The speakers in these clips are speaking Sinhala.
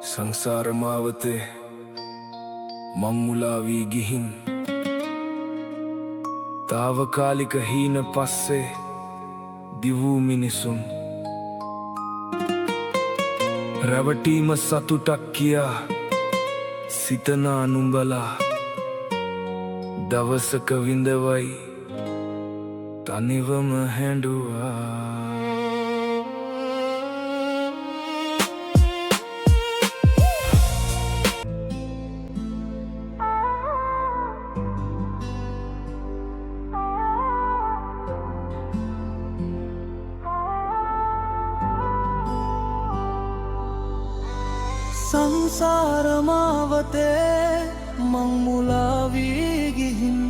සංසාර මාවතේ මං මුලා වී ගිහින් තාවකාලික හීන පස්සේ දිවූ මිනිසුන් රැවටීම සතුටක් කියා සිතනා නුඹලා දවසක විඳවයි තනිවම හැඬුවා. සංසාර මාවතේ මං මුලා වී ගිහින්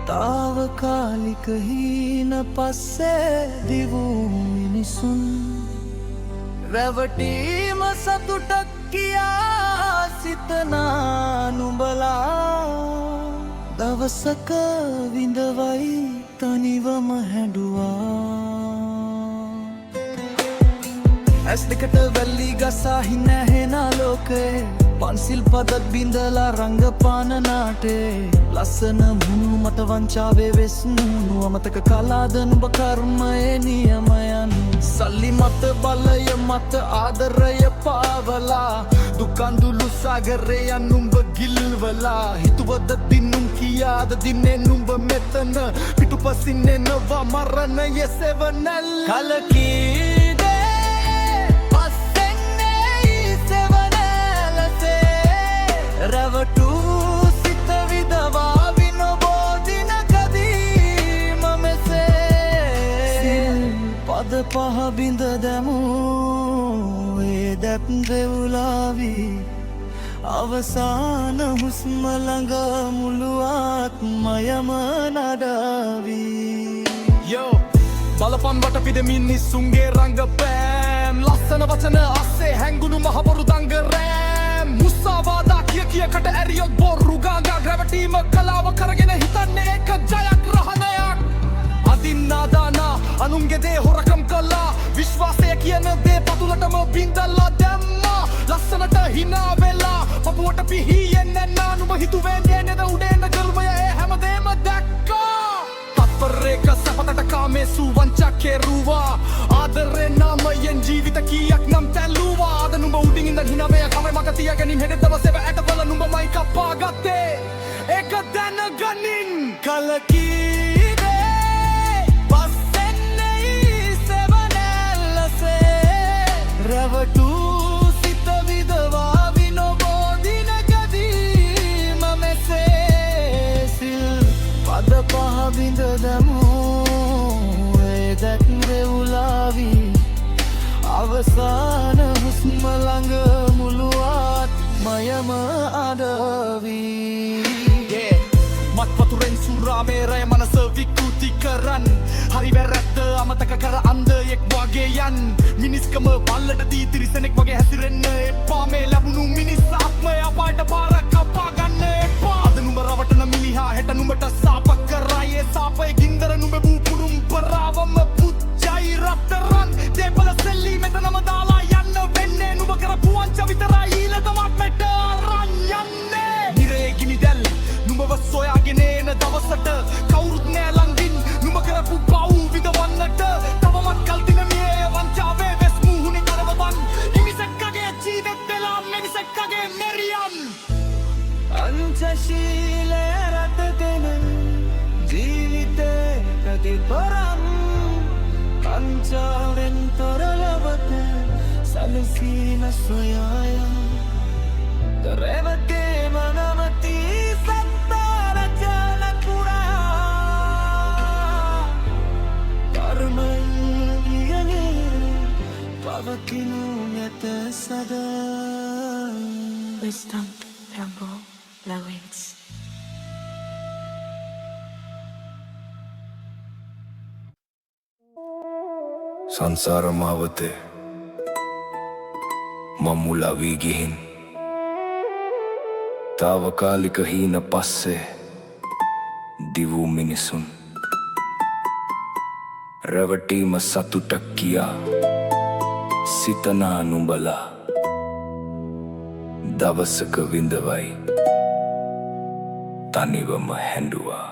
තාවකාලික හීන පස්සේ දිවූ මිනිසුන් රැවටීම සතුටක් කියා සිතනා නුඹලා දවසක විඳවයි තනිවම හැඬුවා. ඇස් දෙකට වැල්ලි ගසා හිනැහෙනා ලෝකේ පන්සිල් පදත් බිඳලා රංගපාන නාටේ ලස්සන මුණු මට වංචාවේ වෙස්මුණු අමතක කලාද නුඹ කර්මයේ නියමයන් සල්ලි මත බලය මත ආදරය පාවලා දුකන්දුලු සාගරයන් නුඹ ගිල්වලා හිතුවද දිනුම් කියාද දින්නේ නුඹ මෙතන පිටුපසින් එනවා මරණය සෙවනැල් කලකී රැවටූ සිත විදවා විනබෝදිනකදී මමසේ පද පහ බිඳ දැමූ ඒ දැප් දෙවුලාවී අවසාන හුස්ම ළඟ මුළු ආත්මයම නඩාවී. යෝ බලපන් වට පිදමින් නිස්සුන්ගේ රංගපෑම් ලස්සන වචන අස්සේ හැංගුණු මහබොරු දංගරෑම් මුස්සාවාදා කියකට ඇරියොත් බොරු ගාගා ග්‍රැවටීම කලාව කරගෙන හිතන්නේ එක ජයග්‍රහණයක් අදින්නාදානා අනුන්ගේ දේ හොරකම් කළා විශ්වාසය කියන දේ පතුලටම බින්දලා දැම්මා ලස්සනට හිනා වෙලා පපුවට පිහියෙන් නැන්නා නුඹ හිතුවේ නේද උඩේන ගල්මය ඒ හැමදේම දැක්කා තත්පරේක සපතට කාමේසු වංචා කෙරුවා ආදරේ නාමයෙන් ජීවිත කීයක් නම් තැල්ලුවා අද නුඹ උඩින් ඉඳන් හිනාවේ කමේ මග තියාගනින් හෙට දවසේ ඇටවල නුඹ මයි කපා ගත්තේ ඒක දැනගනින් කලකී දේ පස්සෙන්නේ සෙවනැල්ලසේ රැවටූ සිත විදවා විනබෝදිනකදී මමසේ සිල් පද පහ බිඳ දැමූ ඒ දැක් දෙවුලාවී අවසාන හුස්ම ළඟ මුළු ආත්මයම අඩවී. මත් වතුරෙන් සුරාමේ රය මනස විකෘති කරන් හරි වැරැද්ද අමතක කර අන්ධයෙක් වගේ යන් මිනිස්කම බල්ලට දී තිරිසනෙක් වගේ හැසිරෙන්න එපා මේ ලැබුණු මිනිස් ආත්මය අපායට පාර කපා ගන්න එපා අද නුඹ රවටන මිලිහා හෙට නුඹට සාප කරා ඒ සාපයේ ගින්දර නුඹ බූපුරුම් පරාවම පුච්චයි රත්තරන් දේපල සෙල්ලි මෙතනම දාලා යන්න වෙන්නේ නුඹ කරපු වංච විතරයි ඊළඟමත් මෙට අරන් යන්නේ නිරේ ගිනි දැල් නුඹව සොයාගෙන එන දවසට කවුරුත් නෑ ළඟින් නුඹ කරපු පව් විඳවන්නට තවමත් කල් දින මේ වංචාවේ වෙස් මුහුණේ කරවවන් මිනිසෙක්ගේ ජීවිත වෙලා මිනිසෙක්ගේ මෙරියන් අංචශීලය රටගෙන ජීවිතේ ප්‍රතිපරම් පංචාවෙන් තොරලවත සලසීන සොයාය දරැවතේ මනමති සත්තාරජන පුරා කර්මන් ඉගනේ පවතිනු නැත සදා. Wisdom Rambo Lawrence. සංසාර මාවතේ මං මුලා වී ගිහින් තාවකාලික හීන පස්සේ දිවූ මිනිසුන් රැවටීම සතුටක් කියා සිතනා නුඹලා දවසක විඳවයි තනිවම හැඬුවා